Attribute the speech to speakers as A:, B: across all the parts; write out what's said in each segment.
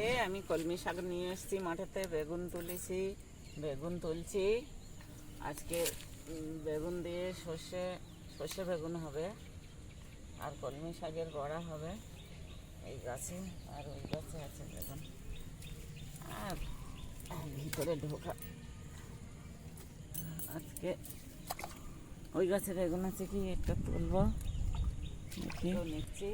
A: আজকে আমি কলমি শাক নিয়ে এসেছি মাঠেতে, বেগুন তুলছি। আজকে বেগুন দিয়ে সর্ষে বেগুন হবে, আর কলমি শাকের বড়া হবে। এই গাছে আর ওই গাছে আছে বেগুন, আর ভিতরে ঢোকা। আজকে ওই গাছে বেগুন আছে, কি একটা তুলবো, নিচ্ছি।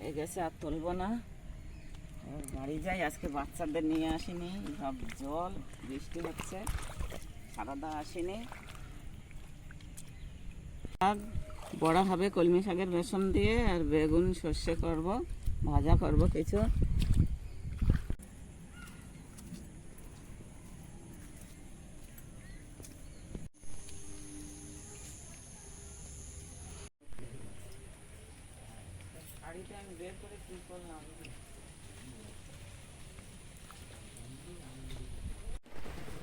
A: এই গেছে আর তুলবো না, বাড়ি যাই। আজকে বাচ্চাদের নিয়ে আসিনি, সব জল বৃষ্টি হচ্ছে, সারাদা আসেনি। শাক বড়া হবে কলমি শাকের বেসন দিয়ে, আর বেগুন সর্ষে করব, ভাজা করব কিছু। শাড়িটা আমি বের করে কি করলাম,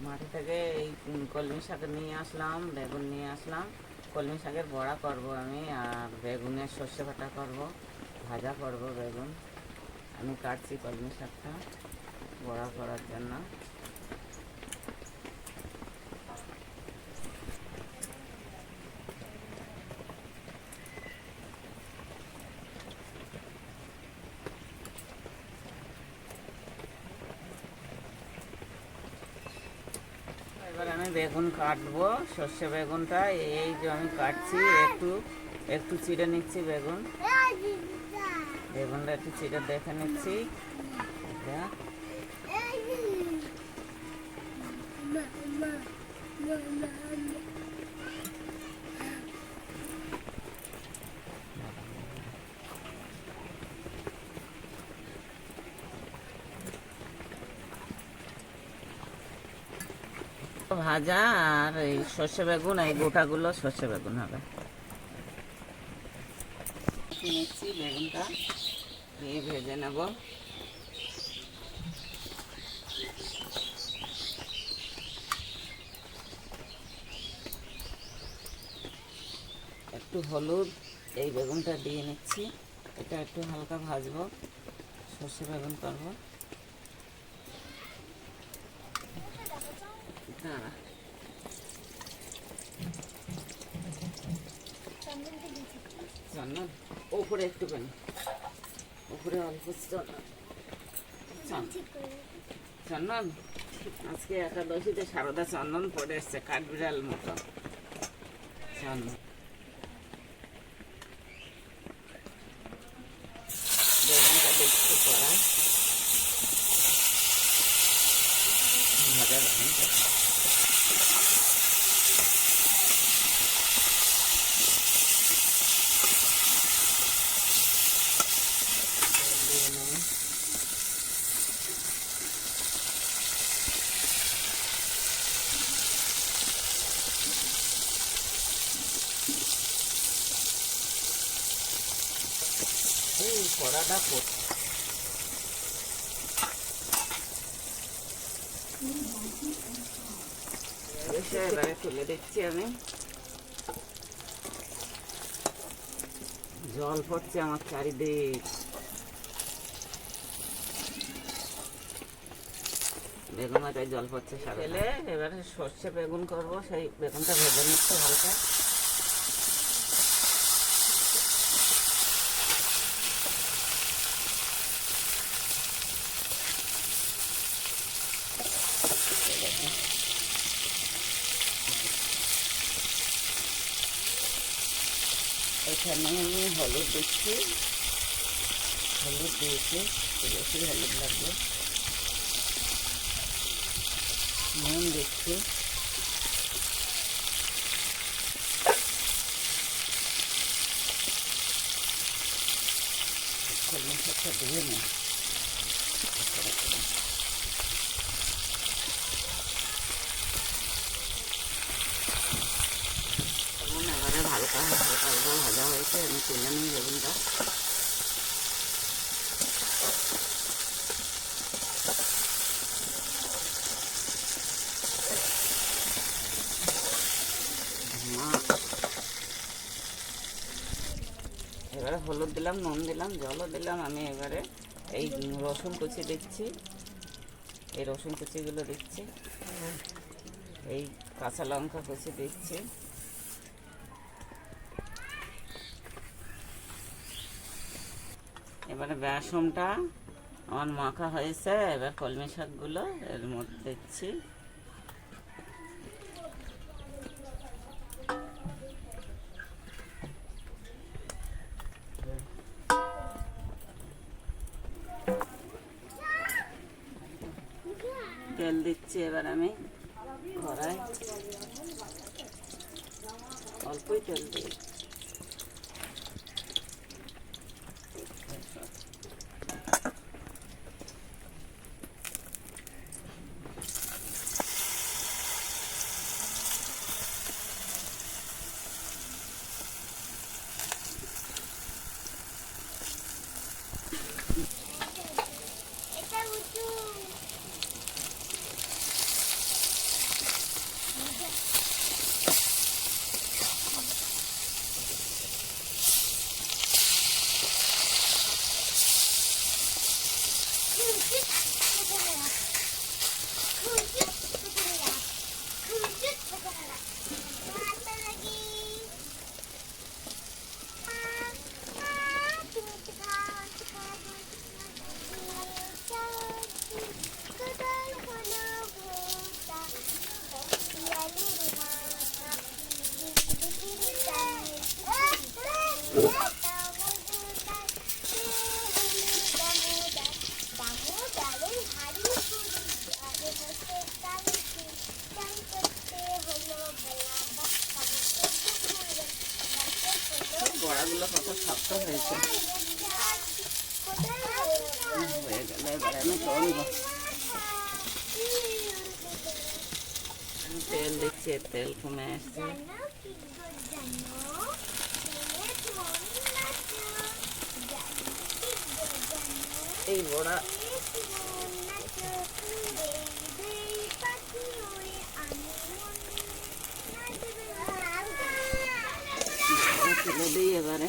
A: মাঠে থেকে এই কলমি শাক নিয়ে আসলাম, বেগুন নিয়ে আসলাম। কলমি শাকের বড়া করব আমি, আর বেগুনের সর্ষে বাটা করব, ভাজা করব বেগুন। আমি কাটছি কলমি শাকটা বড়া করার জন্য। এবার আমি বেগুন কাটবো, সর্ষে বেগুনটা এই যে আমি কাটছি, একটু চিড়ে নিচ্ছি বেগুনটা একটু চিড়ে দেখে নিচ্ছি। ভাজা, আর এই সর্ষে বেগুন, এই গোটাগুলো সর্ষে বেগুন হবে। নিচ্ছি বেগুনটা দিয়ে ভেজে নেব। একটু হলুদ এই বেগুনটা দিয়ে নিচ্ছি, এটা একটু হালকা ভাজবো, সর্ষে বেগুন করবো। দাঁড়া, চন্দন ওপরে একটুখানি, উপরে অল্প চন্দন। আজকে একাদশীতে সারদা চন্দন পড়ে এসছে, কাঠবিড়াল মতো চন্দন। বেগুনটা দেখতে করা ভাজা বেগুনটা। কড়াটা এবারে তুলে দিচ্ছি আমি। জল পড়ছে আমার চারিদিক, বেগুন মাথায় জল পড়ছে সারেলে। এবারে সর্ষে বেগুন করবো, সেই বেগুনটা ভেজে নিচ্ছে হালকা। এখানে আমি হলুদ দিচ্ছি, হলুদ দিয়েছি, বেশি হলুদ লাগবে। নুন দিচ্ছি, কলমি শাকটা ধুয়ে নিই। এবারে হালকা ভাজা হয়েছে, আমি তুলে নিই বেগুনটা। এবারে হলুদ দিলাম, নুন দিলাম, জলও দিলাম। আমি এবারে এই রসুন কুচি দিচ্ছি, এই রসুন কুচিগুলো দিচ্ছি, এই কাঁচা লঙ্কা কুচি দিচ্ছি। এবারে বেসনটা আমার মাখা হয়েছে, এবার কলমি শাকগুলো এর মধ্যে দিচ্ছি। তেল দিচ্ছি এবার আমি কড়াই, অল্পই তেল দিই। বড়াগুলো কত শক্ত হয়েছে, হয়ে গেলে এবারে আমি করব। তেল দিচ্ছি, তেল কমে আসছে। এই বড়া তুলে দিই এবারে।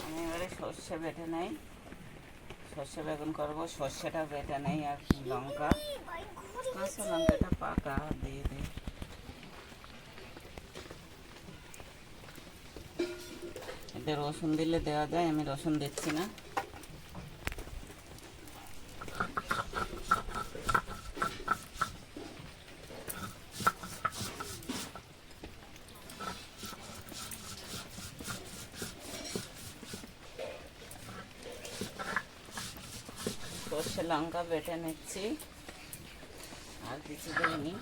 A: আমি এবারে সর্ষে বেটে নেই, সর্ষে বেগুন করবো। সর্ষেটা বেটে নেই, আর লঙ্কা, কাঁচা লঙ্কাটা পাকা দিয়ে দিই। এতে রসুন দিলে দেওয়া যায়, আমি রসুন দিচ্ছি না। সর্ষে লঙ্কা বেটে নিচ্ছি, আর কিছু দিইনি।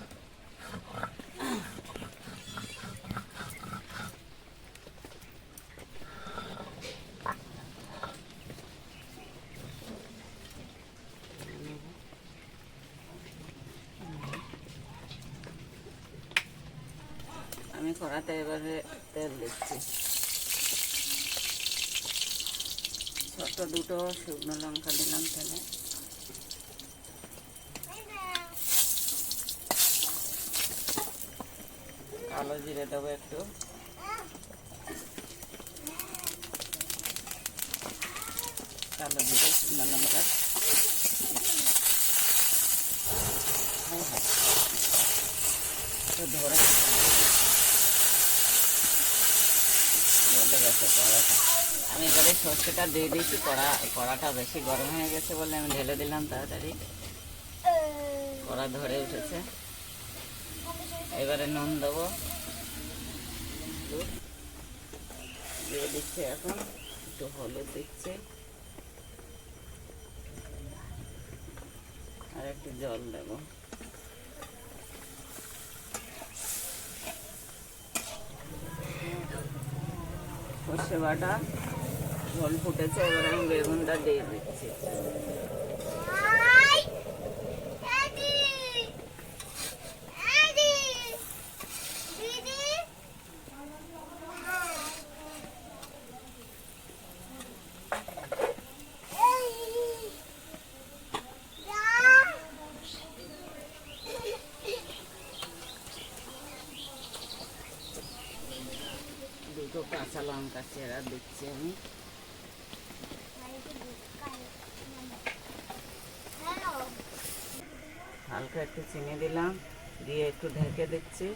A: আমি কড়াতে এবারে তেল দিচ্ছি। ছোট্ট দুটো শুকনো লঙ্কা দিলাম তেলে। কালো জিরে দেবো একটু, কালো জিরে, শুকনো লঙ্কা। ধরে গেছে কড়াটা। আমি এবারে সর্ষেটা দিয়ে দিয়েছি, কড়াটা বেশি গরম হয়ে গেছে বলে আমি ঢেলে দিলাম তাড়াতাড়ি। কড়া ধরে উঠেছে। এবারে নুন দেবো, দিয়ে দিচ্ছে এখন একটু হলুদ দিচ্ছে, আর একটু জল দেবো। সর্ষে বাটা ঝোল ফুটেছে, এবার আমি বেগুনটা দিয়ে দিচ্ছি। দুটো কাঁচা লঙ্কা চেরা দিচ্ছি আমি। হালকা একটু চিনি দিলাম, দিয়ে একটু ঢেকে দিচ্ছি।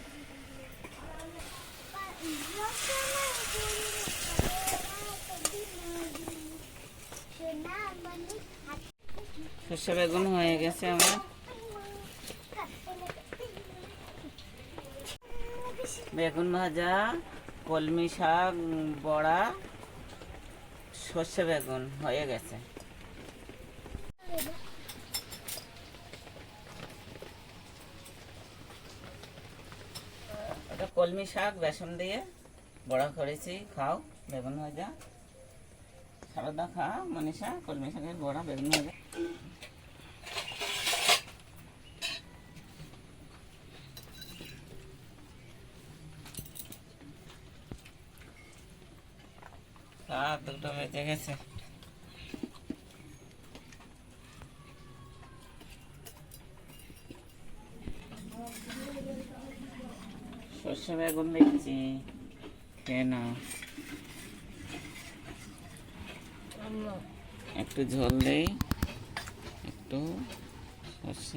A: সর্ষে বেগুন হয়ে গেছে আমার। বেগুন ভাজা, কলমি শাক, বড়া, সর্ষে বেগুন হয়ে গেছে। এটা কলমি শাক বেসন দিয়ে বড়া করেছি, খাও। বেগুন ভাজা, সারদা খা মনীষা, কলমি শাকের বড়া, বেগুন ভাজা। দুটো বেজে গেছে। সর্ষে বেগুন দিচ্ছি, খেয়ে নাও। একটু ঝোল দেই, একটু সর্ষে